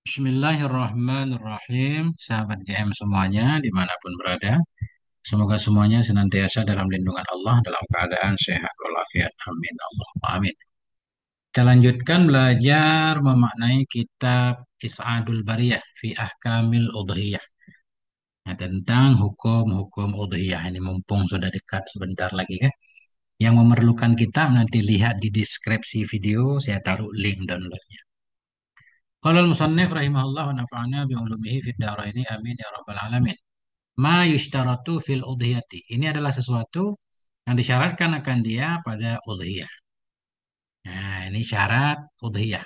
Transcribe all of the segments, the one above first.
Bismillahirrahmanirrahim, sahabat GM semuanya dimanapun berada. Semoga semuanya senantiasa dalam lindungan Allah dalam keadaan sehat walafiat. Amin. Allah. Amin. Kita lanjutkan belajar memaknai kitab Is'adul Bariyah fi Ahkamil Udhiyah. Nah, tentang hukum-hukum udhiyah ini mumpung sudah dekat sebentar lagi kan. Yang memerlukan kitab nanti lihat di deskripsi video, saya taruh link downloadnya. Qala al-musannif rahimahullah wa nafa'ana bi ulumihi fid dharaini amin ya rabbal alamin. Ma yushtaratu fil udhiyati. Ini adalah sesuatu yang disyaratkan akan dia pada udhiyah. Nah, ini syarat udhiyah.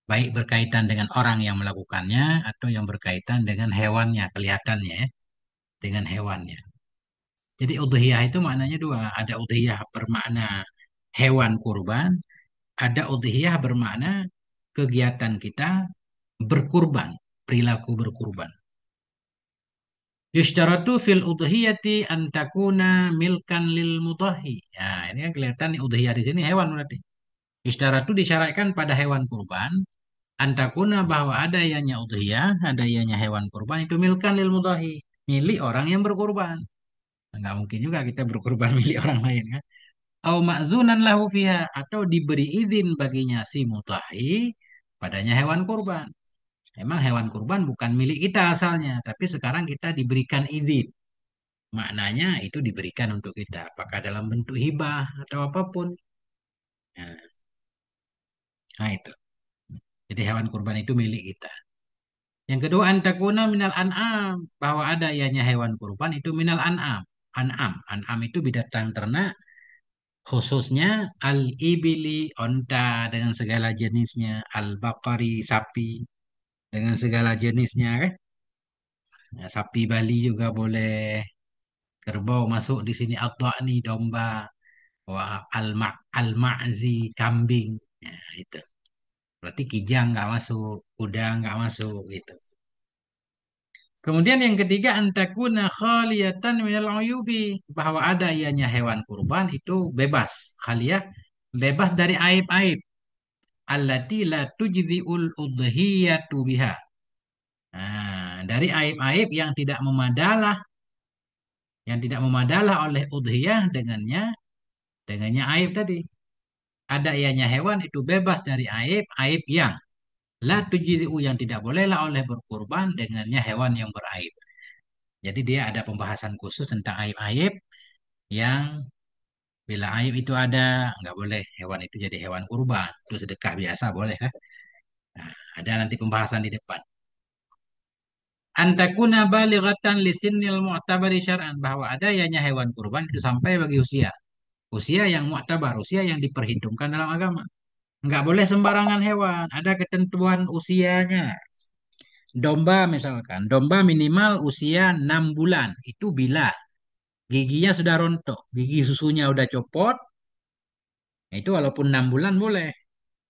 Baik berkaitan dengan orang yang melakukannya atau yang berkaitan dengan hewannya, kelihatannya ya, dengan hewannya. Jadi udhiyah itu maknanya dua. Ada udhiyah bermakna hewan kurban, ada udhiyah bermakna kegiatan kita berkurban, perilaku berkurban. Yushtaratu fil udhiyati an takuna milkan lil mudhahi. Ya, ini kan kelihatan nih udhiyah di sini hewan berarti. Yushtaratu disyaratkan pada hewan kurban an takuna bahwa ada ianya udhiyah, ada ianya hewan kurban itu milkan lil mudhahi, milik orang yang berkurban. Enggak mungkin juga kita berkurban milik orang lain kan. Au ma'zunan lahu fiha atau diberi izin baginya si mudhahi padanya hewan kurban. Memang hewan kurban bukan milik kita asalnya, tapi sekarang kita diberikan izin. Maknanya itu diberikan untuk kita, apakah dalam bentuk hibah atau apapun. Nah, nah itu. Jadi hewan kurban itu milik kita. Yang kedua, antakuna minal an'am. Bahwa ada ianya hewan kurban itu minal an'am. An'am. An'am itu binatang ternak. Khususnya al-ibili, onta dengan segala jenisnya. Al-bakari, sapi dengan segala jenisnya. Kan? Nah, sapi Bali juga boleh. Kerbau masuk di sini. At-ta'ni, domba. Wah, al-ma'zi, kambing. Ya, itu. Berarti kijang nggak masuk, kuda nggak masuk gitu. Kemudian yang ketiga antakuna khaliyatan minal uyubi bahwa ada ianya hewan kurban itu bebas, khaliyah bebas dari aib-aib. Allati la tujzi'ul udhiyatu biha. Nah, dari aib-aib yang tidak memadalah oleh udhiyah dengannya aib tadi. Ada ianya hewan itu bebas dari aib-aib yang la tujzi'u yang tidak bolehlah oleh berkurban dengannya hewan yang beraib. Jadi dia ada pembahasan khusus tentang aib-aib yang bila aib itu ada, nggak boleh hewan itu jadi hewan kurban. Itu sedekah biasa boleh kan? Nah, ada nanti pembahasan di depan. Antakuna balighatan lisinil mu'tabari syar'an bahwa ada ianya hewan kurban itu sampai bagi usia. Usia yang mu'tabar, usia yang diperhitungkan dalam agama. Nggak boleh sembarangan hewan, ada ketentuan usianya. Domba misalkan, domba minimal usia 6 bulan. Itu bila giginya sudah rontok, gigi susunya udah copot, nah itu walaupun 6 bulan boleh.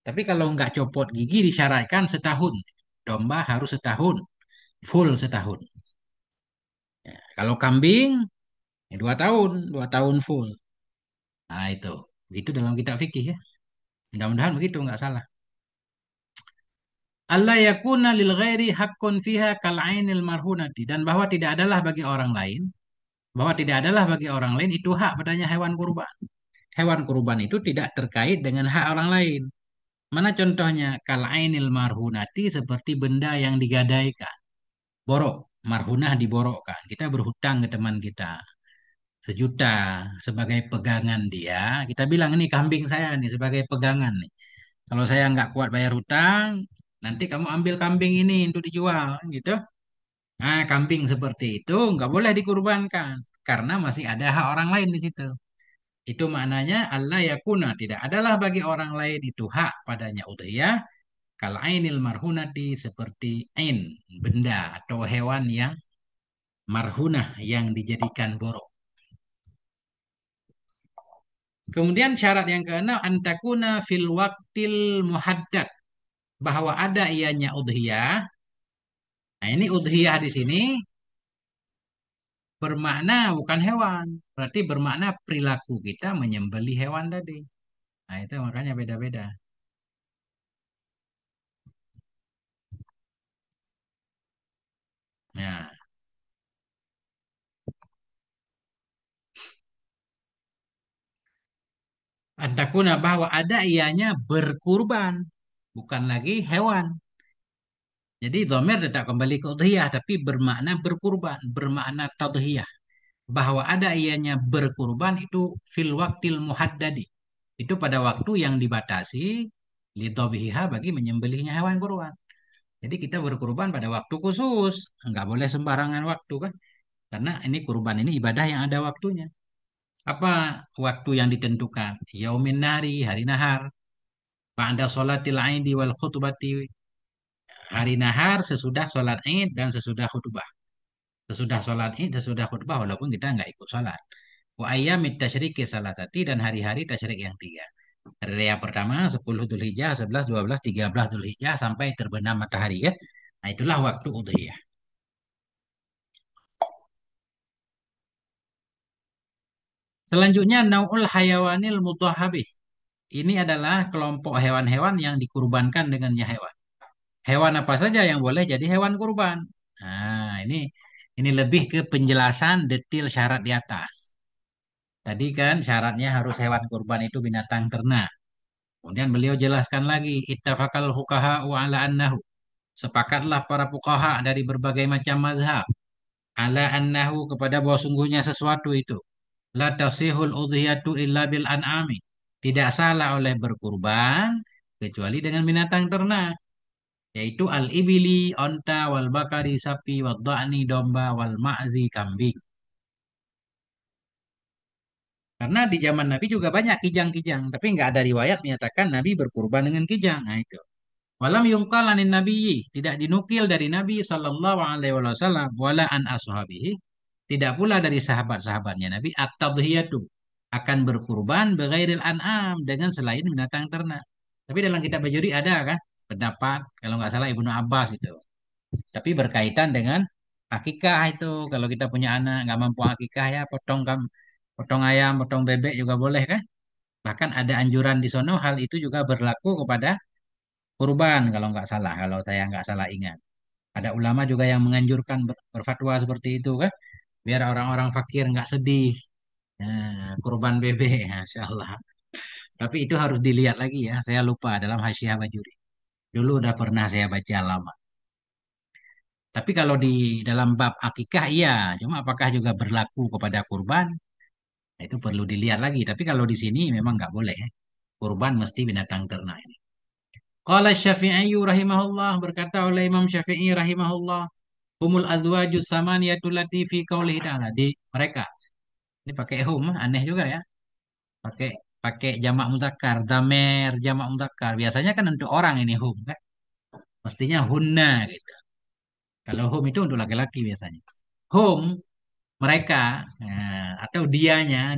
Tapi kalau nggak copot gigi disyaratkan setahun. Domba harus setahun, full setahun. Ya, kalau kambing, ya 2 tahun full. Nah itu dalam kitab fikih ya. Mudah-mudahan begitu nggak salah. Allah yakuna lil ghairi haqqun fiha kal ainil marhunati dan bahwa tidak adalah bagi orang lain itu hak padanya hewan kurban. Hewan kurban itu tidak terkait dengan hak orang lain. Mana contohnya? Kal ainil marhunati seperti benda yang digadaikan. Borok, marhunah diborokkan. Kita berhutang ke teman kita 1 juta sebagai pegangan dia. Kita bilang ini kambing saya nih sebagai pegangan nih. Kalau saya nggak kuat bayar hutang, nanti kamu ambil kambing ini untuk dijual, gitu. Nah, kambing seperti itu nggak boleh dikurbankan karena masih ada hak orang lain di situ. Itu maknanya Allah yakuna tidak adalah bagi orang lain itu hak padanya udhiyah kal ainil marhunati seperti ain benda atau hewan yang marhunah yang dijadikan borok. Kemudian syarat yang keenam antakuna fil waktil muhaddad bahwa ada ianya udhiyah. Nah, ini udhiyah di sini bermakna bukan hewan, berarti bermakna perilaku kita menyembelih hewan tadi. Nah, itu makanya beda-beda. Antakuna bahwa ada ianya berkurban, bukan lagi hewan. Jadi dhamir tetap kembali ke udhiyah, tapi bermakna berkurban, bermakna tadhiyah. Bahwa ada ianya berkurban itu fil waktil muhaddadi. Itu pada waktu yang dibatasi lidhabiha bagi menyembelihnya hewan kurban. Jadi kita berkurban pada waktu khusus, nggak boleh sembarangan waktu kan? Karena ini kurban ini ibadah yang ada waktunya. Apa waktu yang ditentukan? Yaumin nari, hari nahar. Ba'da sholatil aidi wal khutbati. Hari nahar sesudah sholat id dan sesudah khutbah. Sesudah sholat id, sesudah khutbah walaupun kita nggak ikut sholat. Wa ayyamit tasyriki salasati dan hari-hari tasyrik yang tiga. Hari raya pertama 10 Dzulhijjah, 11, 12, 13 Dzulhijjah sampai terbenam matahari ya. Nah, itulah waktu udhiyah. Selanjutnya nau'ul hayawanil mudhahabih. Ini adalah kelompok hewan-hewan yang dikurbankan dengannya hewan. Hewan apa saja yang boleh jadi hewan kurban? Nah, ini lebih ke penjelasan detail syarat di atas. Tadi kan syaratnya harus hewan kurban itu binatang ternak. Kemudian beliau jelaskan lagi, ittafaqal fuqaha wa ala annahu. Sepakatlah para fuqaha dari berbagai macam mazhab ala annahu kepada bahwa sungguhnya sesuatu itu la tasihul udhiyatu illa bil an'ami. Tidak salah oleh berkurban kecuali dengan binatang ternak, yaitu al-ibili, onta, wal bakari, sapi, wal dha'ni, domba, wal ma'zi, kambing. Karena di zaman Nabi juga banyak kijang-kijang, tapi nggak ada riwayat menyatakan Nabi berkurban dengan kijang. Nah itu. Walam yungkal anin nabiyyi, tidak dinukil dari Nabi sallallahu alaihi wasallam wala an ashabihi, tidak pula dari sahabat-sahabatnya Nabi at-tadhiyatu akan berkurban bighairil an'am dengan selain binatang ternak. Tapi dalam kitab Bajuri ada kan pendapat kalau nggak salah Ibnu Abbas itu. Tapi berkaitan dengan akikah itu. Kalau kita punya anak nggak mampu akikah ya potong ayam, potong bebek juga boleh kan? Bahkan ada anjuran di sono hal itu juga berlaku kepada kurban kalau nggak salah, kalau saya nggak salah ingat. Ada ulama juga yang menganjurkan berfatwa seperti itu kan, biar orang-orang fakir nggak sedih. Nah, kurban bebek, Masya Allah. Tapi itu harus dilihat lagi ya. Saya lupa dalam Hasyiah Bajuri. Dulu udah pernah saya baca lama. Tapi kalau di dalam bab akikah iya, cuma apakah juga berlaku kepada kurban? Nah, itu perlu dilihat lagi. Tapi kalau di sini memang nggak boleh. Kurban mesti binatang ternak ini. Qala Syafi'i rahimahullah, berkata oleh Imam Syafi'i rahimahullah, humul azwajus samaniyatu lati fi qaulihi ta'ala, di mereka. Ini pakai hum, aneh juga ya. Pakai pakai jamak muzakkar, damer jamak muzakkar. Biasanya kan untuk orang ini hum kan. Mestinya hunna gitu. Kalau hum itu untuk laki-laki biasanya. Hum mereka, atau dianya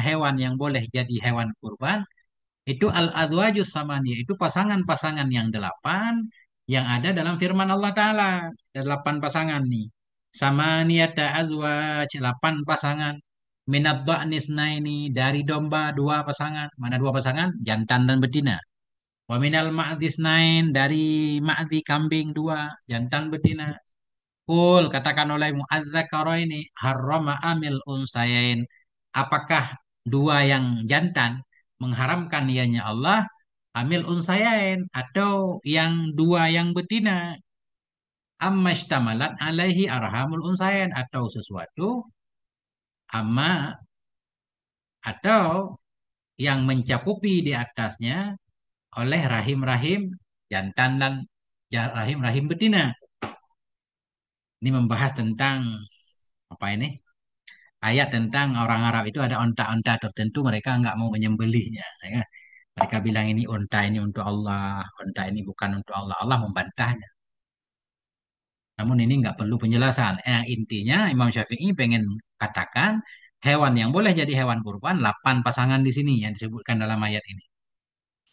hewan yang boleh jadi hewan kurban itu al-azwajus samaniyah, itu pasangan-pasangan yang delapan yang ada dalam firman Allah Ta'ala. Ada delapan pasangan nih. Samaniyata azwaj, delapan pasangan. Minad dha'nisna ini dari domba dua pasangan. Mana dua pasangan? Jantan dan betina. Wa minal ma'disnain dari ma'di kambing dua, jantan betina. Kul katakan oleh mu'adzakara ini harrama amil unsayain. Apakah dua yang jantan mengharamkan ianya Allah amil unsayain atau yang dua yang betina amma ishtamalat alaihi arhamul unsayain atau sesuatu amma atau yang mencakupi di atasnya oleh rahim-rahim jantan dan rahim-rahim betina. Ini membahas tentang apa ini? Ayat tentang orang Arab itu ada onta-onta tertentu mereka nggak mau menyembelihnya. Ya kan? Mereka bilang ini onta ini untuk Allah, onta ini bukan untuk Allah. Allah membantahnya. Namun ini nggak perlu penjelasan. Intinya Imam Syafi'i pengen katakan hewan yang boleh jadi hewan kurban 8 pasangan di sini yang disebutkan dalam ayat ini.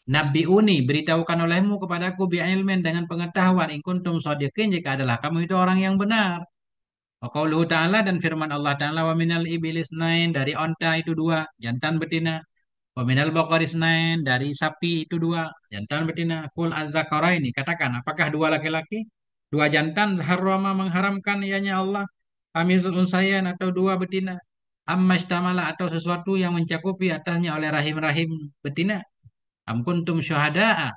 Nabi Uni beritahukan olehmu kepadaku bi'ilmin dengan pengetahuan in kuntum shadiqin jika adalah kamu itu orang yang benar. Wa qauluhu ta'ala dan firman Allah Ta'ala wa minal ibilis nain dari onta itu dua, jantan betina. Wa minal baqaris nain dari sapi itu dua, jantan betina. Qul az-zakaraini katakan apakah dua laki-laki, dua jantan harrama mengharamkan ianya Allah, hamizul unsayan atau dua betina. Amma istamala atau sesuatu yang mencakupi atasnya oleh rahim-rahim betina. Am kuntum syuhada'a.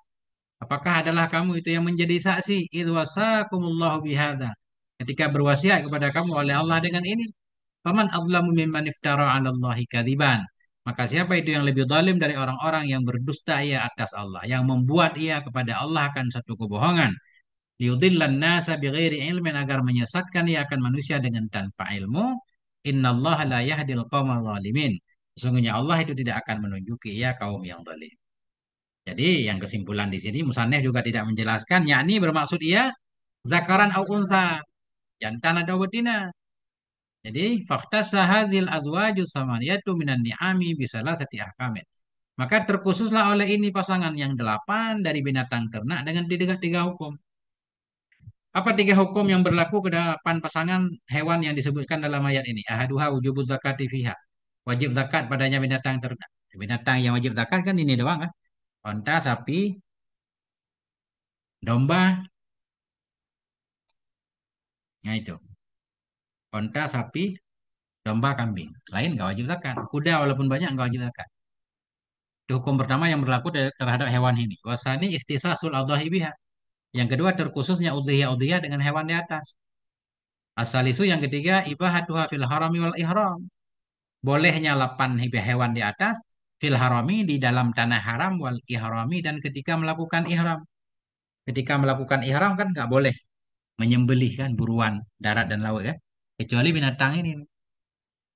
Apakah adalah kamu itu yang menjadi saksi? Idh wasakumullahu bihadza. Ketika berwasiat kepada kamu oleh Allah dengan ini. Faman adlamu mimman iftara 'ala Allahi kadziban. Maka siapa itu yang lebih zalim dari orang-orang yang berdusta ia atas Allah, yang membuat ia kepada Allah akan satu kebohongan. Liyudillan nasa bighairi ilmin agar menyesatkan ia akan manusia dengan tanpa ilmu. Innallaha la yahdil qaumal zalimin. Sesungguhnya Allah itu tidak akan menunjuki ia kaum yang zalim. Jadi yang kesimpulan di sini musannif juga tidak menjelaskan, yakni bermaksud ia zakaran au unsa, jantan atau betina. Jadi fakta sahadil azwajus samaniyatu minan ni'ami bisalah seti ahkamin. Maka terkhususlah oleh ini pasangan yang delapan dari binatang ternak dengan tiga hukum. Apa tiga hukum yang berlaku ke delapan pasangan hewan yang disebutkan dalam ayat ini? Ahaduha wujubuz zakati fiha. Wajib zakat padanya binatang ternak. Binatang yang wajib zakat kan ini doang kan? Onta, sapi, domba. Nah itu. Onta, sapi, domba, kambing. Lain nggak wajib zakat. Kuda walaupun banyak nggak wajib zakat. Itu hukum pertama yang berlaku terhadap hewan ini. Wasani ikhtisasul adhahi biha. Yang kedua terkhususnya udhiyah-udhiyah dengan hewan di atas. Asal isu yang ketiga ibahatuha fil harami wal ihram. Bolehnya lapan hewan di atas fil harami di dalam tanah haram wal ihrami dan ketika melakukan ihram. Ketika melakukan ihram kan nggak boleh menyembelih kan buruan darat dan laut kan. Kecuali binatang ini.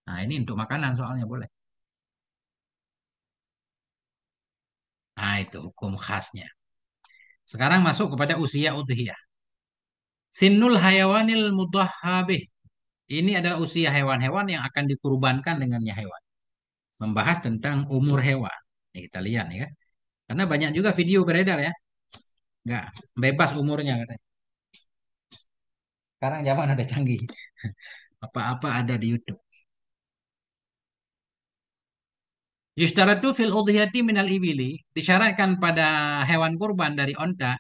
Nah ini untuk makanan soalnya boleh. Nah itu hukum khasnya. Sekarang masuk kepada usia udhiyah. Sinul hayawanil mudahhabih. Ini adalah usia hewan-hewan yang akan dikurbankan dengannya hewan. Membahas tentang umur hewan. Ini kita lihat nih kan. Karena banyak juga video beredar ya. Nggak bebas umurnya katanya. Sekarang zaman ada canggih. Apa-apa ada di YouTube. Yustaratu fil udhiyati minal ibili. Disyaratkan pada hewan kurban dari onta.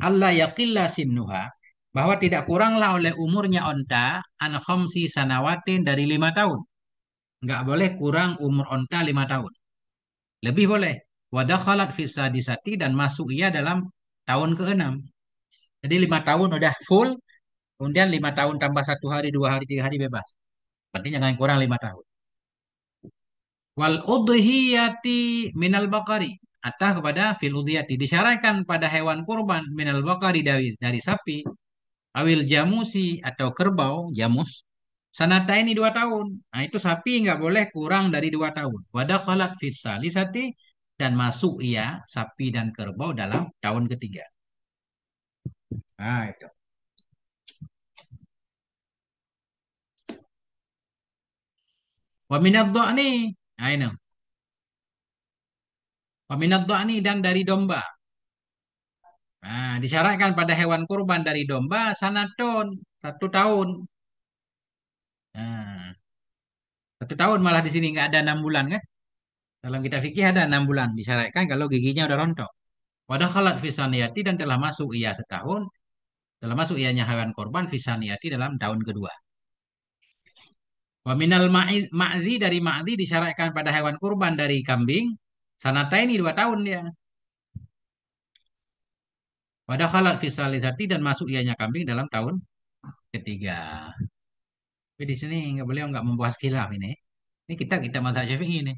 Allah yaqilla sinnuha. Bahwa tidak kuranglah oleh umurnya onta. An khamsi sanawatin dari 5 tahun. Nggak boleh kurang umur onta 5 tahun. Lebih boleh. Wadakhalat fisadisati dan masuk ia dalam tahun ke-6. Jadi 5 tahun udah full. Kemudian 5 tahun tambah 1 hari, 2 hari, 3 hari bebas. Berarti jangan kurang 5 tahun. Wal udhiyati minal bakari. Atau kepada fil udhiyati. Disyaratkan pada hewan kurban minal bakari dari sapi. Awil jamusi atau kerbau, jamus. Sanata ini 2 tahun. Nah itu sapi nggak boleh kurang dari 2 tahun. Wadah khalat fisalisati dan masuk ia sapi dan kerbau dalam tahun ketiga. Nah itu. Waminat nih. Nah ini. Waminat nih dan dari domba. Nah, disyaratkan pada hewan kurban dari domba sanaton 1 tahun. Nah, 1 tahun malah di sini nggak ada 6 bulan kan? Dalam kita fikih ada 6 bulan disyaratkan kalau giginya udah rontok. Wadah khalat fisaniyati dan telah masuk ia setahun. Telah masuk ianya hewan korban fisaniyati dalam tahun kedua. Wa minal ma'zi dari ma'zi disyaratkan pada hewan kurban dari kambing. Sanata ini 2 tahun dia. Wadah khalat fisalisati dan masuk ianya kambing dalam tahun ketiga. Tapi di sini beliau nggak membahas khilaf ini. Ini kita mazhab Syafi'i ini.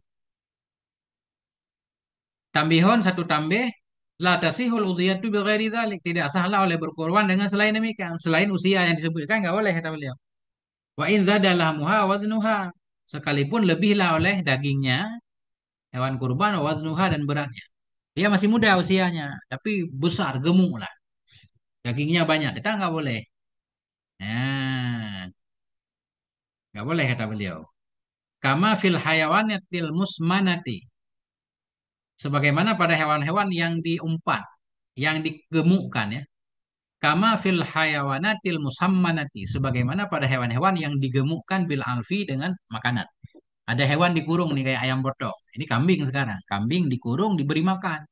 Tambihon satu tambih la tasihul udhiyatu bighairi dzalik. Tidak sahlah oleh berkorban dengan selain demikian. Selain usia yang disebutkan nggak boleh kata beliau. Wa in zada lahmuha waznuha. Sekalipun lebihlah oleh dagingnya hewan kurban waznuha dan beratnya. Dia masih muda usianya, tapi besar gemuk lah. Dagingnya banyak. Kita nggak boleh. Nah, nggak boleh kata beliau. Kama fil hayawanatil musmanati. Sebagaimana pada hewan-hewan yang diumpat, yang digemukkan ya. Kama fil hayawanatil musammanati. Sebagaimana pada hewan-hewan yang digemukkan bil alfi dengan makanan. Ada hewan dikurung nih kayak ayam potong. Ini kambing sekarang. Kambing dikurung diberi makan.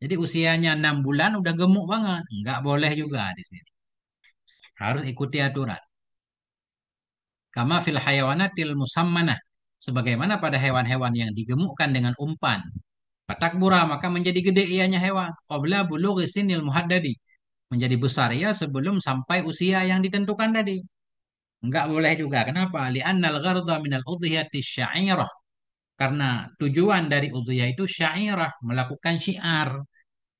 Jadi usianya 6 bulan udah gemuk banget. Nggak boleh juga di sini. Harus ikuti aturan. Kama fil hayawanatil musammanah. Sebagaimana pada hewan-hewan yang digemukkan dengan umpan. Fatakbura, maka menjadi gede ianya hewan. Qabla bulughi sinil muhaddadi. Menjadi besar ia sebelum sampai usia yang ditentukan tadi. Enggak boleh juga. Kenapa? Li'annal gharda minal udhiyati syairah. Karena tujuan dari udhiyah itu syairah. Melakukan syiar.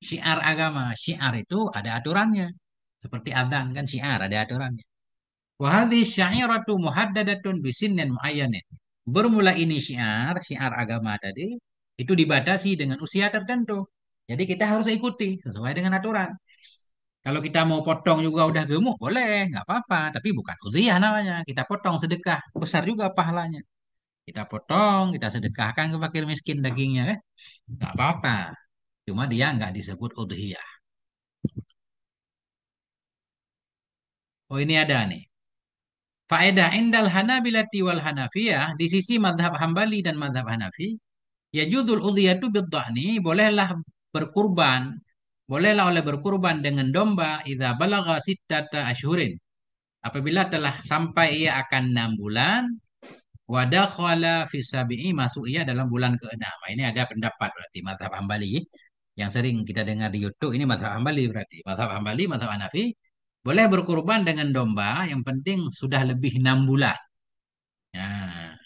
Syiar agama. Syiar itu ada aturannya. Seperti adzan kan syiar ada aturannya. Wahadhi syairatu muhaddadatun bisinnin muayyanin. Bermula ini syiar, syiar agama tadi, itu dibatasi dengan usia tertentu. Jadi kita harus ikuti sesuai dengan aturan. Kalau kita mau potong juga udah gemuk, boleh, nggak apa-apa. Tapi bukan udhiyah namanya. Kita potong sedekah, besar juga pahalanya. Kita potong, kita sedekahkan ke fakir miskin dagingnya, kan? Nggak apa-apa. Cuma dia nggak disebut udhiyah. Oh ini ada nih. Faedah indal Hanabilati wal Hanafiyah di sisi madhab Hambali dan madhab Hanafi, ya judul udhiyatu bidda'ni, bolehlah berkurban, bolehlah oleh berkurban dengan domba idza balagha sittata asyhurin. Apabila telah sampai ia akan 6 bulan, wadakhala fi sabi'i, masuk ia dalam bulan ke-6. Ini ada pendapat berarti mazhab Hambali yang sering kita dengar di YouTube, ini mazhab Hambali berarti. Mazhab Hambali, mazhab Hanafi boleh berkurban dengan domba yang penting sudah lebih 6 bulan. Nah,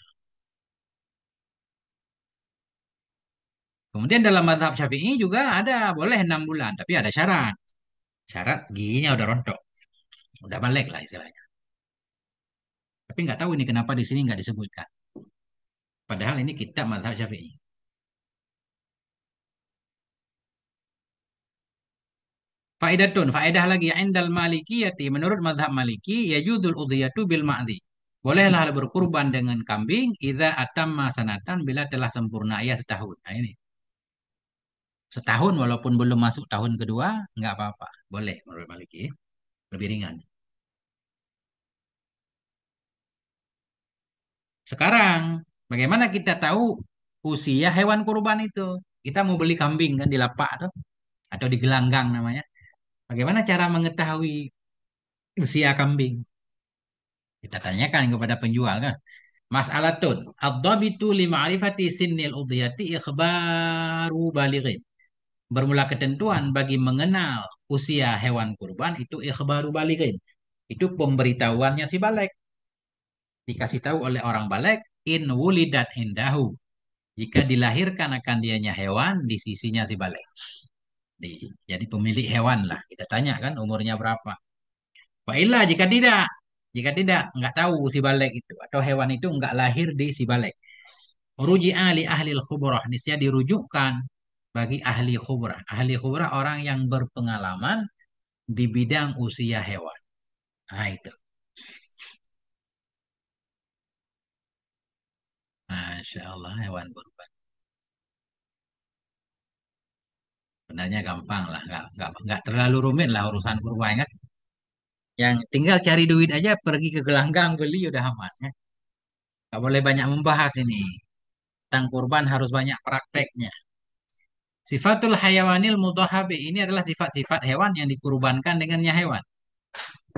kemudian dalam mazhab Syafi'i juga ada boleh 6 bulan, tapi ada syarat. Syarat giginya udah rontok, udah balik lah istilahnya. Tapi nggak tahu ini kenapa di sini nggak disebutkan. Padahal ini kitab mazhab Syafi'i. Faedatun, faedah lagi indal malikiyati, menurut mazhab Maliki yajuzul udhiyatu bil ma'dhi. Bolehlah berkurban dengan kambing idza atamma sanatan, bila telah sempurna ia setahun. Nah ini. Setahun walaupun belum masuk tahun kedua, nggak apa-apa. Boleh menurut Maliki. Lebih ringan. Sekarang, bagaimana kita tahu usia hewan kurban itu? Kita mau beli kambing kan di lapak tuh, atau di gelanggang namanya. Bagaimana cara mengetahui usia kambing? Kita tanyakan kepada penjual kan. Mas'alatun, ad-dhabitu li ma'rifati sinnil udhiyati ikhbaru balighin. Bermula ketentuan bagi mengenal usia hewan kurban itu ikhbaru balighin. Itu pemberitahuannya si balik. Dikasih tahu oleh orang balik, in wulidat indahu. Jika dilahirkan akan dianya hewan di sisinya si balik. Jadi pemilik hewan lah. Kita tanya kan umurnya berapa. Wailah jika tidak nggak tahu si balik itu atau hewan itu nggak lahir di si balik. Ruji'a li ahli khubrah. Niscaya dirujukkan bagi ahli khubrah. Ahli khubrah orang yang berpengalaman di bidang usia hewan. Nah itu. Masya Allah hewan kurban. Sebenarnya gampang lah, nggak terlalu rumit lah urusan kurban kan. Yang tinggal cari duit aja, pergi ke gelanggang beli udah aman ya. Nggak boleh banyak membahas ini. Tentang kurban harus banyak prakteknya. Sifatul hayawanil mudhahabi, ini adalah sifat-sifat hewan yang dikurbankan dengannya hewan.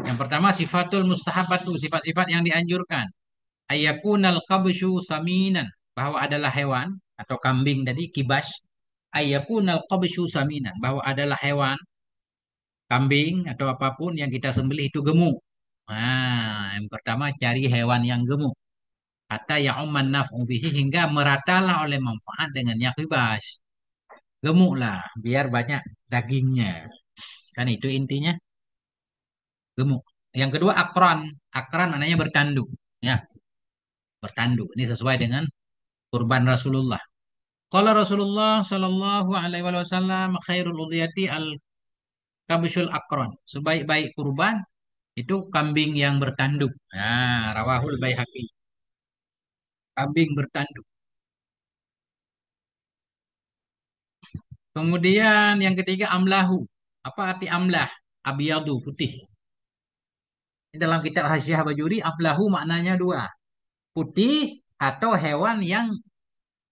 Yang pertama sifatul mustahabatu, sifat-sifat yang dianjurkan. Ayakunal kabsyu saminan, bahwa adalah hewan atau kambing tadi kibas. Ayakunal kabsyu saminan, bahwa adalah hewan kambing atau apapun yang kita sembelih itu gemuk. Nah, yang pertama cari hewan yang gemuk. Hatta ya'umman naf'u bihi, hingga meratalah oleh manfaat dengan yang kibas. Gemuklah, biar banyak dagingnya. Kan itu intinya, gemuk. Yang kedua akron. Akron maknanya bertanduk. Ya, bertanduk. Ini sesuai dengan kurban Rasulullah. Kalau Rasulullah Shallallahu Alaihi Wasallam khairul udhiyati al kabshul akron. Sebaik-baik kurban itu kambing yang bertanduk. Nah, rawahul Baihaqi. Kambing bertanduk. Kemudian yang ketiga amlahu. Apa arti amlah? Abiyadu, putih. Ini dalam kitab Hasyiah Bajuri, amlahu maknanya dua. Putih atau hewan yang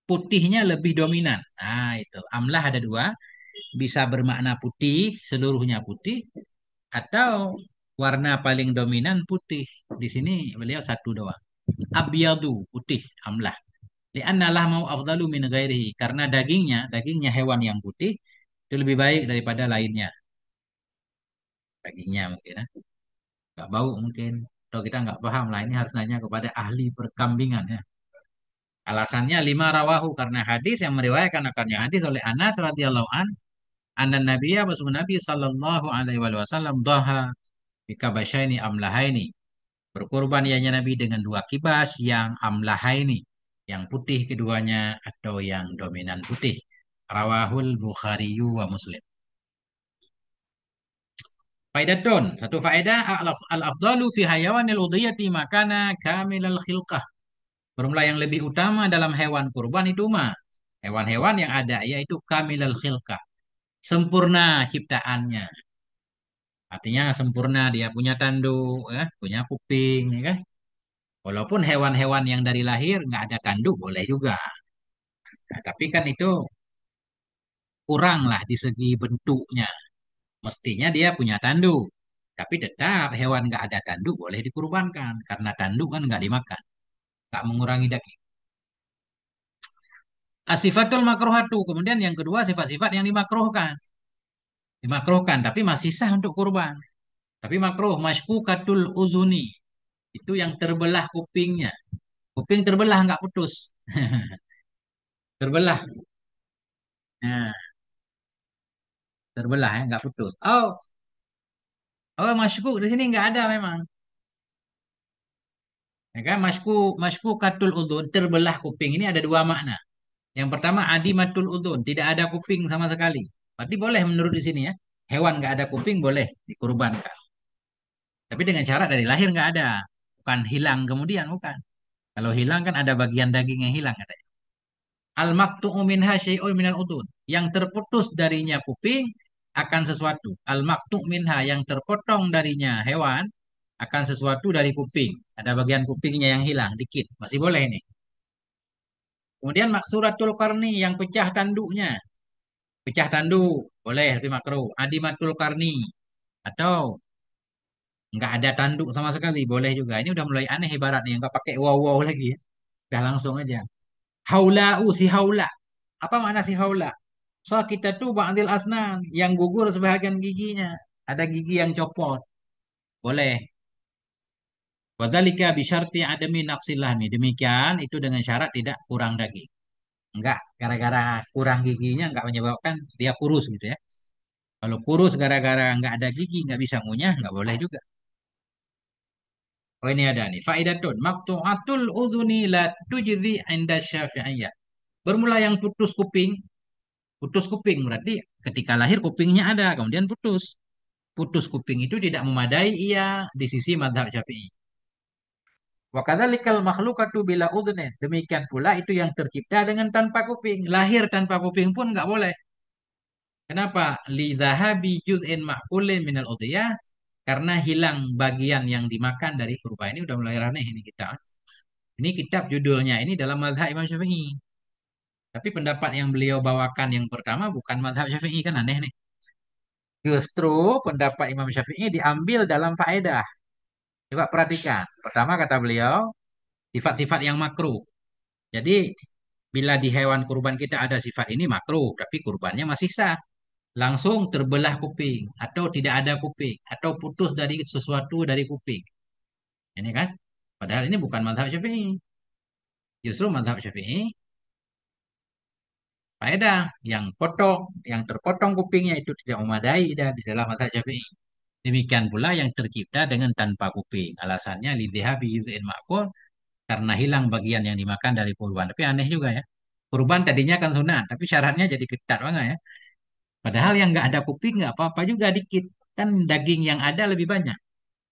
putihnya lebih dominan. Nah, itu. Amlah ada dua. Bisa bermakna putih, seluruhnya putih. Atau warna paling dominan putih. Di sini beliau satu doang. Abiyadu, putih, amlah. Li'anna lahmau afdalu min ghairihi. Karena dagingnya hewan yang putih itu lebih baik daripada lainnya. Dagingnya mungkin ya. Nggak bau mungkin. Atau kita nggak paham lah. Ini harus nanya kepada ahli perkambingan ya. Alasannya lima rawahu karena hadis yang meriwayatkan akannya hadis oleh Anas radhiyallahu an anna Nabiya Rasul Nabi sallallahu alaihi wasallam dhaha bikabasyaini amlahaini. Berkorban ianya Nabi dengan dua kibas yang amlahaini, yang putih keduanya atau yang dominan putih. Rawahul Bukhari wa Muslim. Faidatun, satu faedah al-afdalu fi hayawanil udhiyati makana kamilal khilqah. Formula yang lebih utama dalam hewan kurban itu mah hewan-hewan yang ada yaitu kamilal khilqah, sempurna ciptaannya. Artinya sempurna dia punya tanduk, ya, punya kuping, ya kan? Walaupun hewan-hewan yang dari lahir nggak ada tanduk boleh juga. Nah, tapi kan itu kurang lah di segi bentuknya. Mestinya dia punya tanduk. Tapi tetap hewan nggak ada tanduk boleh dikurbankan. Karena tanduk kan nggak dimakan. Nggak mengurangi daging. Asifatul makruhatu. Kemudian yang kedua sifat-sifat yang dimakruhkan. Dimakruhkan tapi masih sah untuk kurban. Tapi makruh katul uzuni. Itu yang terbelah kupingnya. Kuping terbelah nggak putus. Terbelah. Nah, terbelah ya nggak putus. Oh, oh masyku di sini nggak ada memang. Ya kan masku katul udun terbelah kuping ini ada dua makna. Yang pertama adimatul udun tidak ada kuping sama sekali. Berarti boleh menurut di sini ya. Hewan nggak ada kuping boleh dikurbankan. Tapi dengan syarat dari lahir nggak ada. Bukan hilang kemudian bukan. Kalau hilang kan ada bagian daging yang hilang katanya. Al maktu'u minha syai'un minal udun. Yang terputus darinya kuping akan sesuatu. Al maktu' minha yang terpotong darinya hewan akan sesuatu dari kuping. Ada bagian kupingnya yang hilang dikit. Masih boleh ini. Kemudian maksuratul karni yang pecah tanduknya. Pecah tanduk boleh tapi makruh. Adimatul karni atau nggak ada tanduk sama sekali boleh juga. Ini udah mulai aneh ibaratnya nggak pakai wow-wow lagi ya. Udah langsung aja. Haulau si haula. Apa makna si haula? So kita tuh ba'dil asnan yang gugur sebagian giginya. Ada gigi yang copot. Boleh. Wadzalika bisyarti adami naqsil lahmi. Demikian itu dengan syarat tidak kurang daging. Enggak, gara-gara kurang giginya enggak menyebabkan dia kurus gitu ya. Kalau kurus gara-gara enggak ada gigi, enggak bisa ngunyah, enggak boleh juga. Oh ini ada nih. Faidatun. Maktu'atul uzuni la tujzi inda syafi'iyah. Bermula yang putus kuping. Putus kuping berarti ketika lahir kupingnya ada, kemudian putus. Putus kuping itu tidak memadai ia di sisi madhab syafi'i. Wa kadzalikal makhlukatu bila udhnin. Demikian pula itu yang tercipta dengan tanpa kuping. Lahir tanpa kuping pun enggak boleh. Kenapa? Li zahabi juz'in ma'kulin minal udhiyah. Karena hilang bagian yang dimakan dari kurban. Ini udah mulai aneh ini kita. Ini kitab judulnya ini dalam mazhab Imam Syafi'i. Tapi pendapat yang beliau bawakan yang pertama bukan mazhab Syafi'i kan aneh nih. Justru pendapat Imam Syafi'i diambil dalam faedah. Coba perhatikan. Pertama kata beliau, sifat-sifat yang makruh. Jadi bila di hewan kurban kita ada sifat ini makruh, tapi kurbannya masih sah. Langsung terbelah kuping atau tidak ada kuping atau putus dari sesuatu dari kuping. Ini kan? Padahal ini bukan mazhab Syafi'i. Justru mazhab Syafi'i faedah yang terpotong kupingnya itu tidak memadai dah di dalam mazhab Syafi'i. Demikian pula yang tercipta dengan tanpa kuping. Alasannya lidhabi yuzin ma'kul karena hilang bagian yang dimakan dari kurban. Tapi aneh juga ya. Kurban tadinya kan sunat, tapi syaratnya jadi ketat banget ya. Padahal yang nggak ada kuping nggak apa-apa juga dikit. Kan daging yang ada lebih banyak.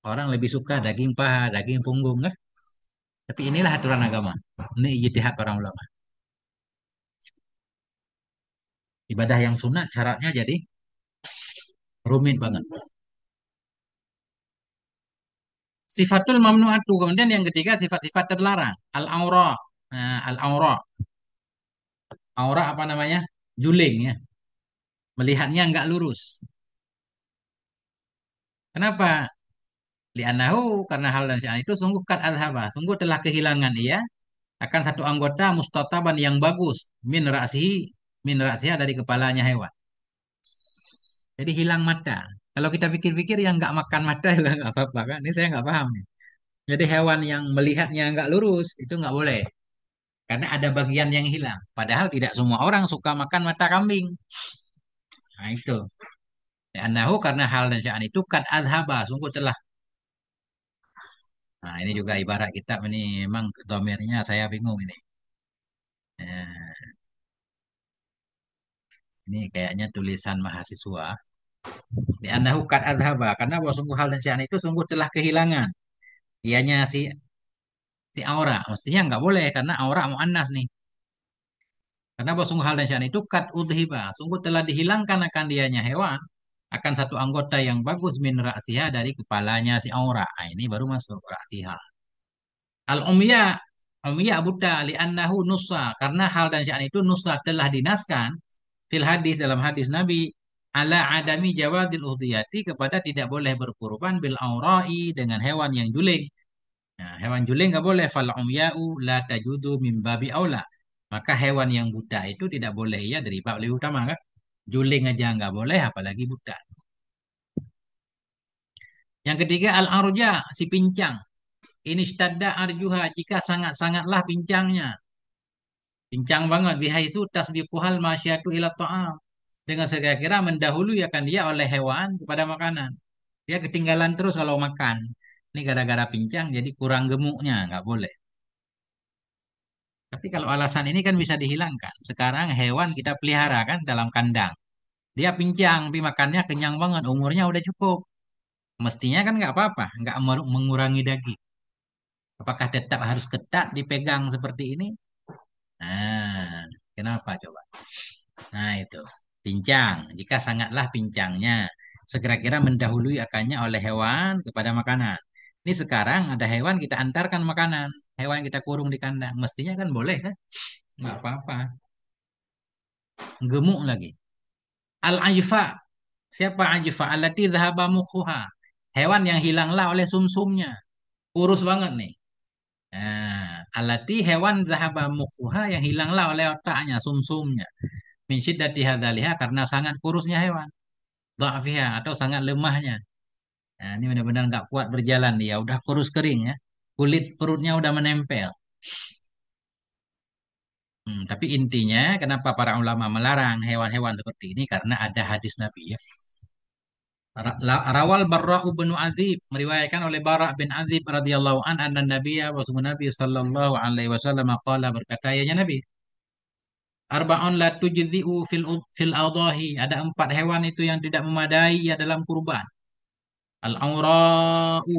Orang lebih suka daging paha, daging punggung kan. Tapi inilah aturan agama. Ini ijtihad para ulama. Ibadah yang sunat syaratnya jadi rumit banget. Sifatul mamnu'atu. Kemudian yang ketiga sifat-sifat terlarang. Al-aura. Nah, al-aura. Aura apa namanya? Juling ya. Melihatnya nggak lurus. Kenapa? Li'annahu karena hal dan sya'an itu sungguh kat adhaba. Sungguh telah kehilangan ia akan satu anggota mustataban yang bagus min ra'siha dari kepalanya hewan. Jadi hilang mata. Kalau kita pikir-pikir yang nggak makan mata juga nggak apa-apa kan? Ini saya nggak paham nih. Jadi hewan yang melihatnya nggak lurus itu nggak boleh karena ada bagian yang hilang. Padahal tidak semua orang suka makan mata kambing. Nah itu. Anahu karena hal dan sya'an itu kad azhaba sungguh telah. Nah ini juga ibarat kitab ini memang domirnya saya bingung ini. Nah, ini kayaknya tulisan mahasiswa. Di anahu kad azhaba karena bahwa sungguh hal dan sya'an itu sungguh telah kehilangan. Ianya si aura. Mestinya nggak boleh karena aura muannas nih. Karena bahwa sungguh hal dan sya'an itu kad udhiba. Sungguh telah dihilangkan akan dianya hewan. Akan satu anggota yang bagus min ra'siha dari kepalanya si aura. Nah, ini baru masuk ra'siha. Al-umya. Umya buta li'annahu nusa. Karena hal dan sya'an itu nusa telah dinaskan. Fil hadis dalam hadis Nabi. Ala adami jawadil udhiyati kepada tidak boleh berkurban bil aurai dengan hewan yang juling. Nah, hewan juling nggak boleh. Fal umya'u la tajudu min babi aula. Maka hewan yang buta itu tidak boleh ya dari bab lebih utama kan. Juling aja nggak boleh apalagi buta. Yang ketiga al-arja si pincang. Ini stadda arjuha jika sangat-sangatlah pincangnya. Pincang banget bihaisu tasbiquhal masyatu ila ta'am. Dengan segera-kira mendahului akan dia oleh hewan kepada makanan. Dia ketinggalan terus kalau makan. Ini gara-gara pincang jadi kurang gemuknya, nggak boleh. Tapi kalau alasan ini kan bisa dihilangkan. Sekarang hewan kita pelihara kan dalam kandang. Dia pincang, tapi makannya kenyang banget. Umurnya udah cukup. Mestinya kan nggak apa-apa, nggak mengurangi daging. Apakah tetap harus ketat dipegang seperti ini? Nah, kenapa coba? Nah, itu. Pincang. Jika sangatlah pincangnya. Segera-kira mendahului akannya oleh hewan kepada makanan. Ini sekarang ada hewan kita antarkan makanan. Hewan kita kurung di kandang. Mestinya kan boleh kan? Nggak apa-apa. Gemuk lagi. Al-ajfa. Siapa ajfa? Allati dhahaba mukhuha. Hewan yang hilanglah oleh sumsumnya. Kurus banget nih. Nah, alati hewan zahaba mukhuha yang hilanglah oleh otaknya, sumsumnya. Min syiddati hadzaliha karena sangat kurusnya hewan. Dha'fiha atau sangat lemahnya. Nah, ini benar-benar nggak kuat berjalan dia, udah kurus kering ya. Kulit perutnya udah menempel. Tapi intinya kenapa para ulama melarang hewan-hewan seperti ini karena ada hadis Nabi ya. Rawal Barra bin Azib meriwayatkan oleh Bara bin Azib radhiyallahu an anna Nabiyya wa Nabi sallallahu alaihi wasallam qala berkata ya Nabi Arba'un la tujzi'u fil adahi. Ada empat hewan itu yang tidak memadai ya dalam kurban. Al-aura'u.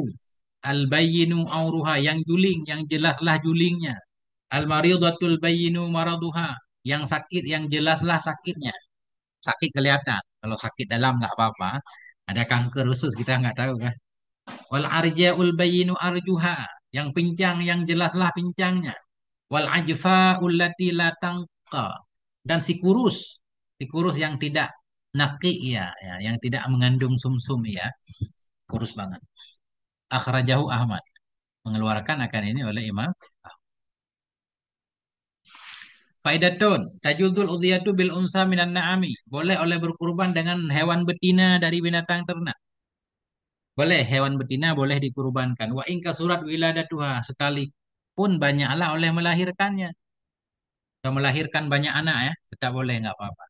Al-bayyinu auruha. Yang juling, yang jelaslah julingnya. Al-maridatul bayyinu maraduha. Yang sakit, yang jelaslah sakitnya. Sakit kelihatan. Kalau sakit dalam nggak apa-apa. Ada kanker khusus kita nggak tahu kan. Wal arja'ul bayyinu arjuha. Yang pincang, yang jelaslah pincangnya. Wal ajfa ullati la tangqa dan si kurus yang tidak naki ya, yang tidak mengandung sumsum ya, kurus banget. Akhrajahu Ahmad mengeluarkan akan ini oleh Imam. Faidatun tajuzul udhiyatu bil unsa minan na'ami. Boleh oleh berkurban dengan hewan betina dari binatang ternak. Boleh hewan betina boleh dikurbankan. Wa ingka surat wiladatuha sekalipun banyaklah oleh melahirkannya. Atau melahirkan banyak anak ya, tetap boleh nggak apa-apa.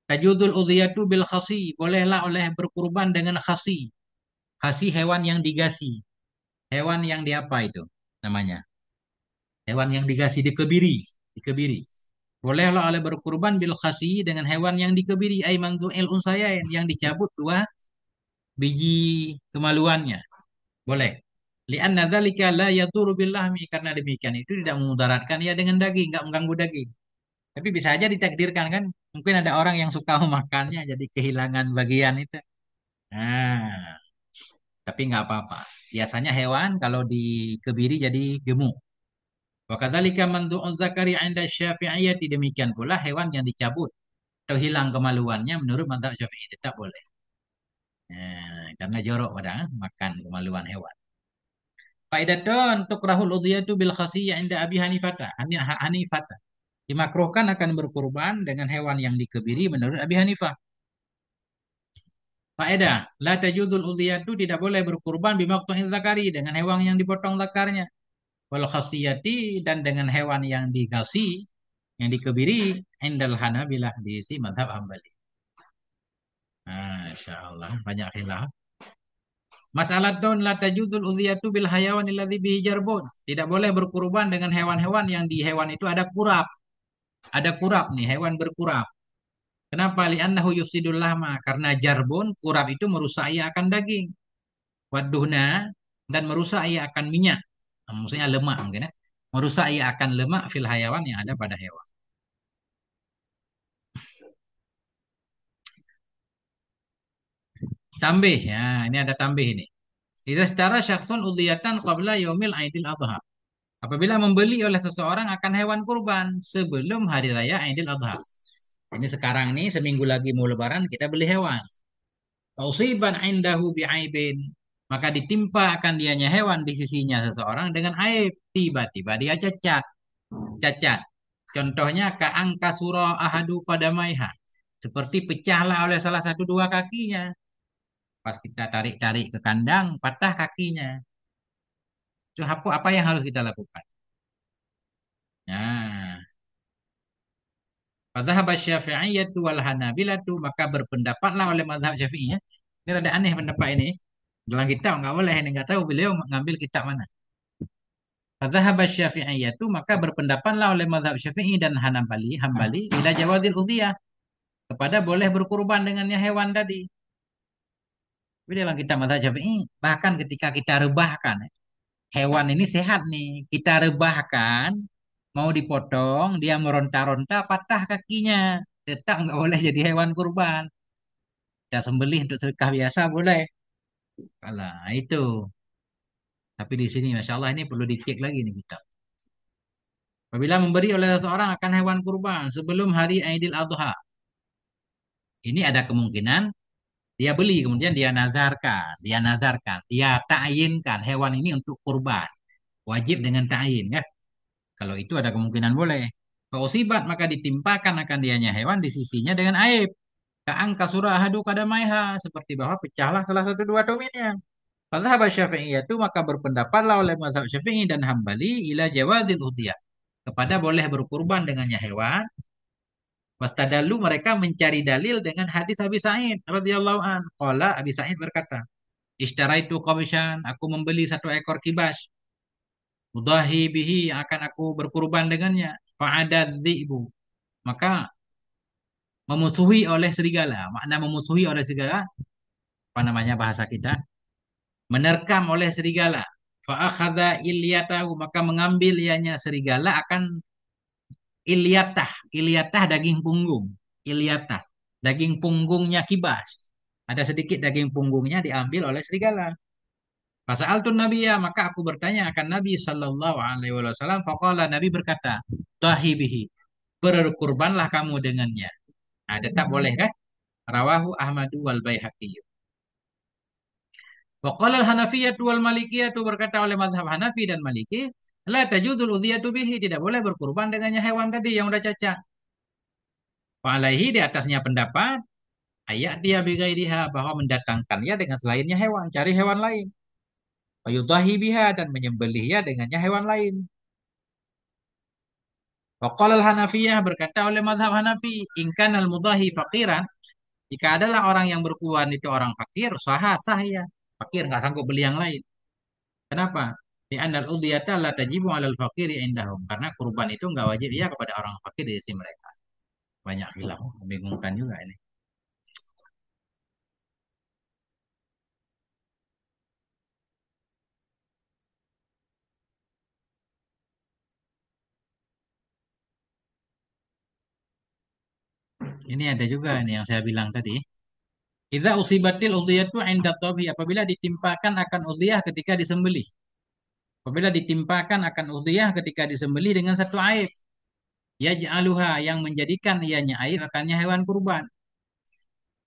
Tajudul udhiyatu bil khasi. Bolehlah oleh berkurban dengan khasi. Khasi hewan yang digasi. Hewan yang diapa itu namanya? Hewan yang digasi dikebiri. Dikebiri. Bolehlah oleh berkurban bil khasi dengan hewan yang dikebiri. Ay mangdu'il unsayain. Yang dicabut dua biji kemaluannya. Boleh. Lianna dzalika la yadurru bil lahmi. Karena demikian itu tidak memudaratkan ya dengan daging. Nggak mengganggu daging. Tapi bisa aja ditakdirkan kan. Mungkin ada orang yang suka memakannya jadi kehilangan bagian itu. Nah, tapi nggak apa-apa. Biasanya hewan kalau dikebiri jadi gemuk. Wa kadzalika mandu'un zakari 'inda Syafi'iyyati demikian pula hewan yang dicabut atau hilang kemaluannya menurut mazhab Syafi'i tetap boleh. Nah, karena jorok pada makan kemaluan hewan. Faidatun tukrahul udhiyatu bil khasiyah inda Abi Hanifata. Dimakruhkan akan berkurban dengan hewan yang dikebiri menurut Abi Hanifah. Faedah, la tajuzul udhiyatu tidak boleh berkurban bimaqtu'in zakari dengan hewan yang dipotong zakarnya. Wal khasiyati dan dengan hewan yang digasi, yang dikebiri indal Hanabilah di si mazhab Hambali. Masya Allah, banyak khilaf. Masalah don la tajuzul udhiyatu bil hayawan alladhi bihi jarbun. Tidak boleh berkurban dengan hewan-hewan yang di hewan itu ada kurap. Ada kurap nih, hewan berkurap. Kenapa? Li'annahu yufsidul lahma. Karena jarbun, kurap itu merusak ia akan daging. Waduhna, dan merusak ia akan minyak. Maksudnya lemak mungkin ya. Merusak ia akan lemak fil hayawan yang ada pada hewan. Tambih, ya ini ada tambih ini. Idza secara syakhsun udhiyatan qabla yaumil Aidil Adha. Apabila membeli oleh seseorang akan hewan kurban sebelum hari raya Aidil Adha. Ini sekarang nih seminggu lagi mau lebaran kita beli hewan. Tausiban indahu bi'aibin. Maka ditimpa akan dianya hewan di sisinya seseorang dengan aib. Tiba-tiba dia cacat. Cacat. Contohnya keangka surah ahadu pada maiha. Seperti pecahlah oleh salah satu dua kakinya. Pas kita tarik-tarik ke kandang, patah kakinya. So, apa yang harus kita lakukan? Nah, Madhab Syafi'iyyah wal Hanabilatu maka berpendapatlah oleh madhab Syafi'iyah. Ini rada aneh pendapat ini. Dalam kitab nggak boleh ini nggak tahu beliau mengambil kitab mana. Madhab Syafi'iyyah maka berpendapatlah oleh madhab Syafi'i dan Hambali ila jawadil udhiyah kepada boleh berkurban dengannya hewan tadi. Tapi dalam kitab madhab Syafi'i bahkan ketika kita rebahkan hewan ini sehat nih, kita rebahkan mau dipotong dia meronta-ronta patah kakinya tetap nggak boleh jadi hewan kurban. Kita sembelih untuk sedekah biasa boleh. Alah, itu. Tapi di sini, Masya Allah, ini perlu dicek lagi nih kita. Apabila memberi oleh seseorang akan hewan kurban sebelum hari Aidil Adha. Ini ada kemungkinan dia beli, kemudian dia ta'yinkan hewan ini untuk kurban. Wajib dengan ta'yin, ya. Kalau itu ada kemungkinan boleh. Kausibat maka ditimpakan akan dianya hewan di sisinya dengan aib. Ka'angka surah ahadu kadamaiha. Seperti bahwa pecahlah salah satu dua domainnya. Mazhab Syafi'iyah itu maka berpendapatlah oleh mazhab Syafi'i dan Hambali ila jawadil udhiyah. Kepada boleh berkurban dengannya hewan. Wastadalu mereka mencari dalil dengan hadis Abi Sa'id radhiyallahu an. Qala Abi Sa'id berkata, "Ishtaraitu qabshan, aku membeli satu ekor kibas. Mudahi bihi yang akan aku berkurban dengannya. Fa'ada dzi'bu." Maka memusuhi oleh serigala. Makna memusuhi oleh serigala, apa namanya bahasa kita? Menerkam oleh serigala. Fa'akhadha ilyatahu maka mengambil ianya serigala akan ilyatah. Ilyatah daging punggung. Ilyatah daging punggungnya kibas. Ada sedikit daging punggungnya diambil oleh serigala. Fasa'altun Nabiya maka aku bertanya akan Nabi Sallallahu Alaihi Wasallam. Faqala Nabi berkata, tahi bihi berkurbanlah kamu dengannya. Nah, tetap boleh kan? Rawahu Ahmadu wal Baihaqi. Waqala al-Hanafiyyah wal Malikiyah berkata oleh mazhab Hanafi dan Maliki, la tajuzul udhiyatu bihi tidak boleh berkurban dengannya hewan tadi yang udah cacat. Fa'alaihi di atasnya pendapat ayat dia bigairiha bahwa mendatangkannya dengan selainnya hewan, cari hewan lain. Fayudahi biha dan menyembelihnya dengannya hewan lain. Waqala al-Hanafiyah berkata oleh mazhab Hanafi, ingkan al-mudahi faqiran jika adalah orang yang berkurban itu orang fakir, sah ya. Fakir nggak sanggup beli yang lain. Kenapa? Di andal udhiyata la tajibu alal fakiri indahum. Karena kurban itu nggak wajib ya kepada orang fakir di sisi mereka. Banyak hilang, membingungkan juga ini. Ini ada juga nih yang saya bilang tadi. Idza usibatil udhiyatu inda tabi apabila ditimpakan akan udhiyah ketika disembelih. Apabila ditimpakan akan udhiyah ketika disembelih dengan satu aib. Yaj'aluha yang menjadikan ianya aib akannya hewan kurban.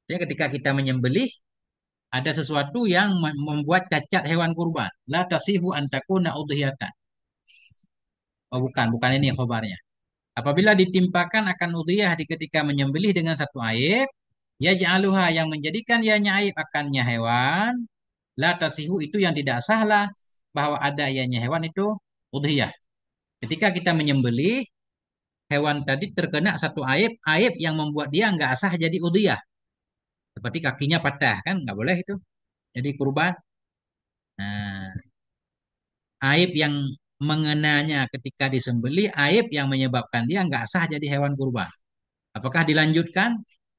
Ya, ketika kita menyembelih ada sesuatu yang membuat cacat hewan kurban. La tasihu antakuna udhiyatan. Oh bukan, bukan ini khobarnya. Apabila ditimpakan akan udhiyah di ketika menyembelih dengan satu aib, ya ja'aluha yang menjadikan ianya aib akannya hewan, la tasihu itu yang tidak sah lah bahwa ada ianya hewan itu udhiyah. Ketika kita menyembelih, hewan tadi terkena satu aib, aib yang membuat dia nggak sah jadi udhiyah. Seperti kakinya patah, kan nggak boleh itu. Jadi kurban. Nah, aib yang mengenanya ketika disembelih, aib yang menyebabkan dia nggak sah jadi hewan kurban. Apakah dilanjutkan?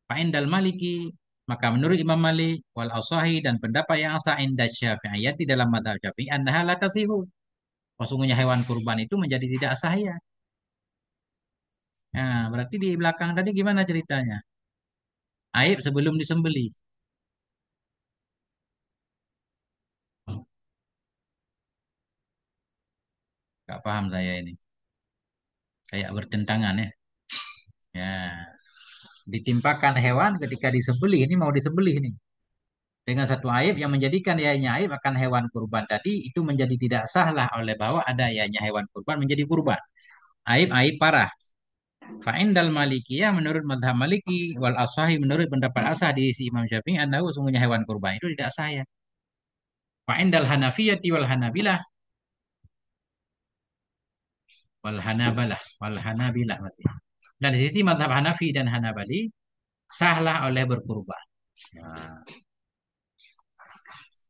Fa'indal maliki. Maka menurut Imam Malik wal Ausahi dan pendapat yang sah inda Syafi'iyah di dalam madhab Syafi'i annaha la tasihu. Sesungguhnya hewan kurban itu menjadi tidak sah ya. Nah, berarti di belakang tadi gimana ceritanya? Aib sebelum disembelih. Gak paham saya ini. Kayak bertentangan ya. Ya, ditimpakan hewan ketika disembelih ini mau disembelih nih. Dengan satu aib yang menjadikan ianya aib akan hewan kurban tadi itu menjadi tidak sah lah oleh bahwa ada ianya hewan kurban menjadi kurban. Aib-aib parah. Fa'indal malikiyah menurut madhab maliki wal asahi menurut pendapat asah di si Imam Syafi'i annahu sungguhnya hewan kurban itu tidak sah ya. Fa'indal hanafiyati wal hanabilah wal hanabilah masih. Dan di sisi madhab Hanafi dan Hanabali sahlah oleh berkurban. Nah,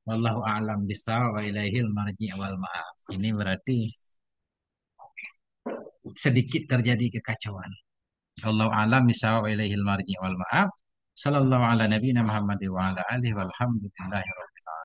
wallahu a'lam bisawab wa ilaihil marji' wal ma'af. Ini berarti sedikit terjadi kekacauan. Allahu a'lam bisawab wa ilaihil marji' wal ma'af. Sallallahu ala nabiyina Muhammad wa ala alihi walhamdulillahi